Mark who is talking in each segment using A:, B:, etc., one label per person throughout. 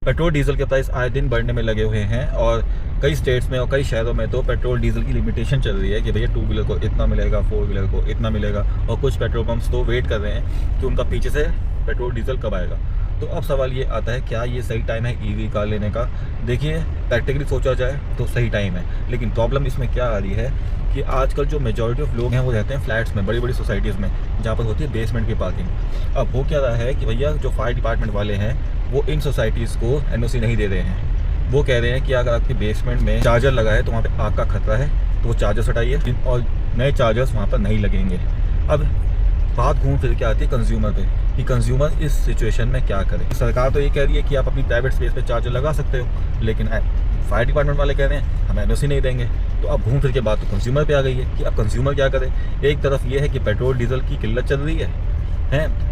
A: Petrol diesel के price आए दिन बढ़ने में लगे हुए हैं और कई स्टेट्स में और कई शहरों में तो पेट्रोल डीजल की लिमिटेशन चल रही है कि भैया 2 व्हीलर को इतना मिलेगा, 4 व्हीलर को इतना मिलेगा। और कुछ पेट्रोल पंप्स तो वेट कर रहे हैं कि उनका पीछे से पेट्रोल डीजल कब आएगा। तो अब सवाल ये आता है, क्या ये सही टाइम है ईवी कार लेने का? देखिए, प्रैक्टिकली सोचा जाए तो सही टाइम है, लेकिन प्रॉब्लम इसमें क्या आ रही है कि आजकल जो मेजॉरिटी ऑफ लोग हैं वो रहते हैं फ्लैट्स में, बड़ी बड़ी सोसाइटीज़ में, जहाँ पर होती है बेसमेंट की पार्किंग। अब हो क्या रहा है कि भैया जो फायर डिपार्टमेंट वाले हैं वो इन सोसाइटीज़ को एनओसी नहीं दे रहे हैं। वो कह रहे हैं कि अगर आपके बेसमेंट में चार्जर लगा है तो वहाँ पे आग का खतरा है, तो वो चार्जर्स हटाइए और नए चार्जर्स वहाँ पर नहीं लगेंगे। अब बात घूम फिर के आती है कंज्यूमर पे कि कंज्यूमर इस सिचुएशन में क्या करे। सरकार तो ये कह रही है कि आप अपनी प्राइवेट स्पेस पे चार्जर लगा सकते हो, लेकिन फायर डिपार्टमेंट वाले कह रहे हैं हम एनओसी नहीं देंगे। तो अब घूम फिर के बात तो कंज्यूमर पे आ गई है कि अब कंज्यूमर क्या करे। एक तरफ ये है कि पेट्रोल डीजल की किल्लत चल रही है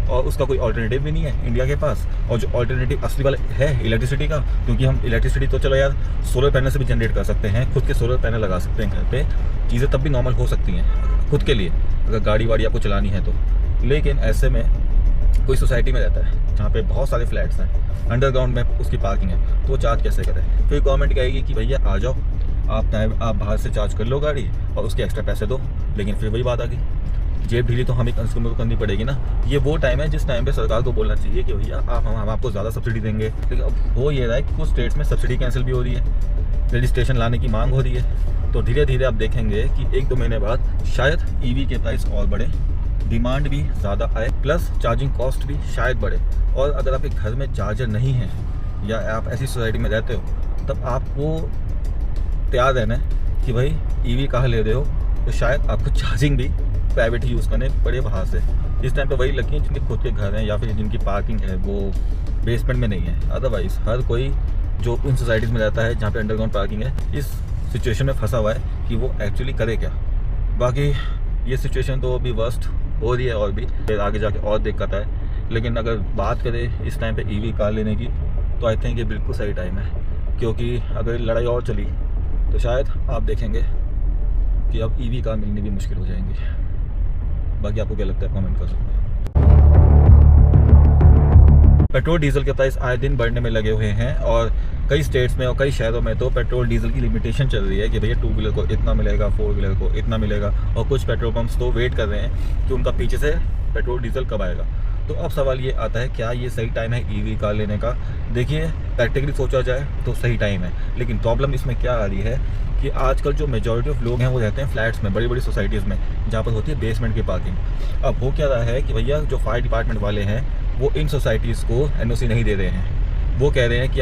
A: और उसका कोई ऑल्टरनेटिव भी नहीं है इंडिया के पास, और जो ऑल्टरनेटिव असली वाला है इलेक्ट्रिसिटी का, क्योंकि हम इलेक्ट्रिसिटी तो चलो यार सोलर पैनल से भी जनरेट कर सकते हैं, खुद के सोलर पैनल लगा सकते हैं घर पे, चीज़ें तब भी नॉर्मल हो सकती हैं खुद के लिए अगर गाड़ी वाड़ी आपको चलानी है तो। लेकिन ऐसे में कोई सोसाइटी में रहता है जहाँ पे बहुत सारे फ्लैट्स हैं, अंडरग्राउंड में उसकी पार्किंग है, तो वो चार्ज कैसे करें? फिर गवर्नमेंट कहेगी कि भैया आ जाओ, आप बाहर से चार्ज कर लो गाड़ी और उसके एक्स्ट्रा पैसे दो। लेकिन फिर वही बात आ गई, जेब ढीली तो हमें कंज्यूमर को करनी पड़ेगी ना। ये वो टाइम है जिस टाइम पे सरकार को बोलना चाहिए कि भैया हम आपको ज़्यादा सब्सिडी देंगे। लेकिन अब हो ये रहा है कि कुछ स्टेट्स में सब्सिडी कैंसिल भी हो रही है, रजिस्ट्रेशन लाने की मांग हो रही है। तो धीरे धीरे आप देखेंगे कि 1-2 महीने बाद शायद ईवी के प्राइस और बढ़े, डिमांड भी ज़्यादा आए, प्लस चार्जिंग कॉस्ट भी शायद बढ़े। और अगर आपके घर में चार्जर नहीं है या आप ऐसी सोसाइटी में रहते हो, तब आपको तैयार रहना है कि भाई ईवी कहाँ ले रहे हो, तो शायद आपको चार्जिंग भी प्राइवेट ही यूज़ करने पड़े बाहर से। इस टाइम पे वही लगी हैं जिनके खुद के घर हैं या फिर जिनकी पार्किंग है वो बेसमेंट में नहीं है। अदरवाइज़ हर कोई जो उन सोसाइटीज़ में रहता है जहाँ पे अंडरग्राउंड पार्किंग है, इस सिचुएशन में फंसा हुआ है कि वो एक्चुअली करे क्या। बाकी ये सिचुएशन तो अभी वर्स्ट हो रही है और भी फिर आगे जाके और दिक्कत है। लेकिन अगर बात करें इस टाइम पे ईवी कार लेने की, तो आई थिंक ये बिल्कुल सही टाइम है, क्योंकि अगर लड़ाई और चली तो शायद आप देखेंगे कि अब ईवी कार मिलनी भी मुश्किल हो जाएंगी। बाकी आपको क्या लगता है कमेंट कर सकते हैं। पेट्रोल डीजल के प्राइस आए दिन बढ़ने में लगे हुए हैं और कई स्टेट्स में और कई शहरों में तो पेट्रोल डीजल की लिमिटेशन चल रही है कि भैया 2 व्हीलर को इतना मिलेगा, 4 व्हीलर को इतना मिलेगा। और कुछ पेट्रोल पंप्स तो वेट कर रहे हैं कि उनका पीछे से पेट्रोल डीजल कब आएगा। तो अब सवाल ये आता है, क्या ये सही टाइम है ईवी कार लेने का? देखिए, प्रैक्टिकली सोचा जाए तो सही टाइम है, लेकिन प्रॉब्लम इसमें क्या आ रही है कि आजकल जो मेजॉरिटी ऑफ लोग हैं वो रहते हैं फ्लैट्स में, बड़ी बड़ी सोसाइटीज़ में, जहाँ पर होती है बेसमेंट की पार्किंग। अब हो क्या रहा है कि भैया जो फायर डिपार्टमेंट वाले हैं वो इन सोसाइटीज़ को एनओसी नहीं दे रहे हैं। वो कह रहे हैं कि